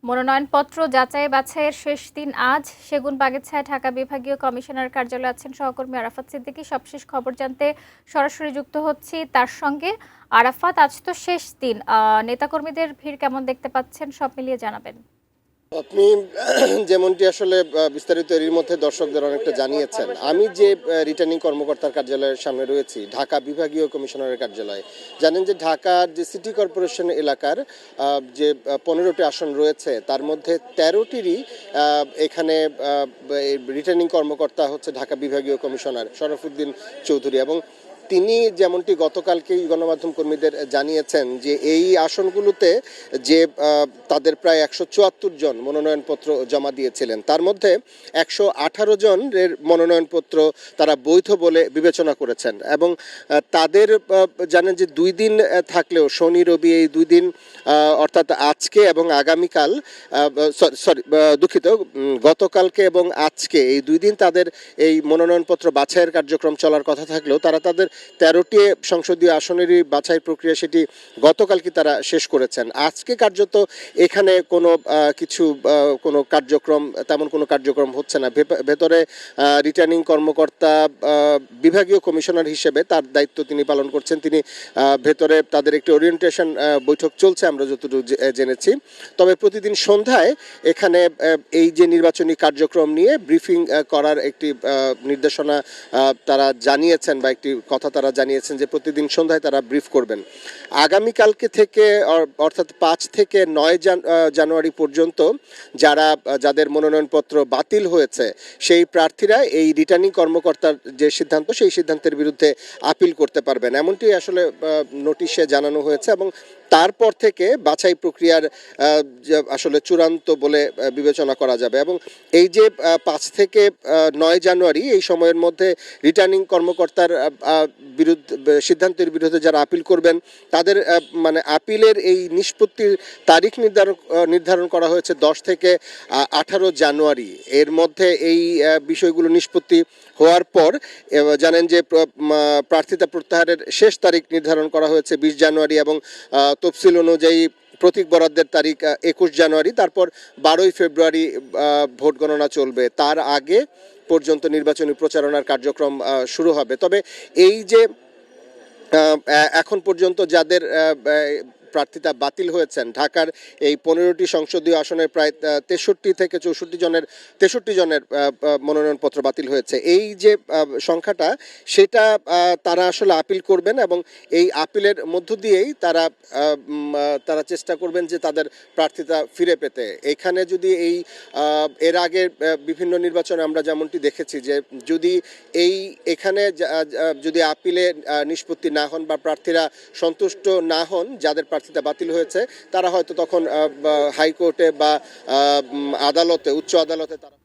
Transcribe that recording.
মনোনয়নপত্র যাচাই বাছাইয়ের শেষ দিন আজ। সেগুনবাগিচায় ঢাকা বিভাগীয় কমিশনার কার্যালয়ে আছেন সহকর্মী আরাফাত সিদ্দিকী। সবশেষ খবর জানতে সরাসরি যুক্ত হচ্ছি তার সঙ্গে। আরাফাত, আজ তো শেষ দিন, নেতাকর্মীদের ভিড় কেমন দেখতে পাচ্ছেন, সব মিলিয়ে জানাবেন। আপনি যেমনটি আসলে বিস্তারিত এরই মধ্যে দর্শকদের অনেকটা জানিয়েছেন, আমি যে রিটার্নিং কর্মকর্তার কার্যালয়ের সামনে রয়েছি, ঢাকা বিভাগীয় কমিশনারের কার্যালয়। জানেন যে ঢাকার যে সিটি কর্পোরেশন এলাকার যে 15টি আসন রয়েছে তার মধ্যে 13টিরই এখানে রিটার্নিং কর্মকর্তা হচ্ছে ঢাকা বিভাগীয় কমিশনার শরফুদ্দিন চৌধুরী, এবং তিনি যেমনটি গতকালকেই গণমাধ্যম কর্মীদের জানিয়েছেন যে এই আসনগুলোতে যে তাদের প্রায় 174 জন মনোনয়নপত্র জমা দিয়েছিলেন, তার মধ্যে 118 জনের মনোনয়নপত্র তারা বৈধ বলে বিবেচনা করেছেন। এবং তাদের জানেন যে 2 দিন থাকলেও শনি রবি এই 2 দিন অর্থাৎ আজকে এবং আগামীকাল, দুঃখিত, গতকালকে এবং আজকে এই 2 দিন তাদের এই মনোনয়নপত্র বাছাইয়ের কার্যক্রম চলার কথা থাকলেও তারা তাদের 13টি সংসদীয় আসনেরই বাছাই প্রক্রিয়া সেটি গতকালকে তারা শেষ করেছেন। আজকে কার্যত এখানে কোনো কার্যক্রম, তেমন কোনো কার্যক্রম হচ্ছে না। ভেতরে রিটার্নিং কর্মকর্তা বিভাগীয় কমিশনার হিসেবে তার দায়িত্ব তিনি পালন করছেন। তিনি ভেতরে তাদের একটি ওরিয়েন্টেশন বৈঠক চলছে আমরা যতটুকু জেনেছি। তবে প্রতিদিন সন্ধ্যায় এখানে এই যে নির্বাচনী কার্যক্রম নিয়ে ব্রিফিং করার একটি নির্দেশনা তারা জানিয়েছেন, বা একটি কথা তারা জানিয়েছেন যে প্রতিদিন সন্ধ্যায় তারা ব্রিফ করবেন। আগামীকালকে থেকে অর্থাৎ 5 থেকে 9 জানুয়ারি পর্যন্ত যাদের মনোনয়নপত্র বাতিল হয়েছে সেই প্রার্থীরা এই রিটার্নিং কর্মকর্তার যে সিদ্ধান্ত সেই সিদ্ধান্তের বিরুদ্ধে আপিল করতে পারবেন, এমনটি আসলে নোটিশে জানানো হয়েছে। এবং তারপর থেকে বাছাই প্রক্রিয়ার আসলে চূড়ান্ত বলে বিবেচনা করা যাবে। এবং এই যে 5 থেকে 9 জানুয়ারি এই সময়ের মধ্যে রিটার্নিং কর্মকর্তার সিদ্ধান্তের বিরুদ্ধে যারা আপিল করবেন তাদের আপিলের এই নিষ্পত্তির তারিখ নির্ধারণ করা হয়েছে 10 থেকে 18 জানুয়ারি। এর মধ্যে এই বিষয়গুলো নিষ্পত্তি হওয়ার পর জানেন যে প্রার্থিতা প্রত্যাহারের শেষ তারিখ নির্ধারণ করা হয়েছে 20 জানুয়ারি, এবং তফসিল অনুযায়ী প্রতীক বরাদ্দের তারিখ 21 জানুয়ারি। তারপর 12ই ফেব্রুয়ারি ভোট গণনা চলবে। তার আগে পর্যন্ত নির্বাচনী প্রচারণার কার্যক্রম শুরু হবে। তবে এই যে এখন পর্যন্ত যাদের প্রার্থিতা বাতিল হয়েছেন, ঢাকার এই 15টি সংসদীয় আসনের প্রায় 63 থেকে 63 জনের মনোনয়নপত্র বাতিল হয়েছে। এই যে সংখ্যাটা সেটা তারা আসলে আপিল করবেন, এবং এই আপিলের মধ্য দিয়েই তারা চেষ্টা করবেন যে তাদের প্রার্থিতা ফিরে পেতে। এখানে যদি এর আগে বিভিন্ন নির্বাচনে আমরা যেমনটি দেখেছি যে এখানে যদি আপিলে নিষ্পত্তি না হন বা প্রার্থীরা সন্তুষ্ট না হন, যাদের প্রার্থিতা বাতিল হয়েছে, তারা হয়তো তখন হাইকোর্টে বা আদালতে, উচ্চ আদালতে তারা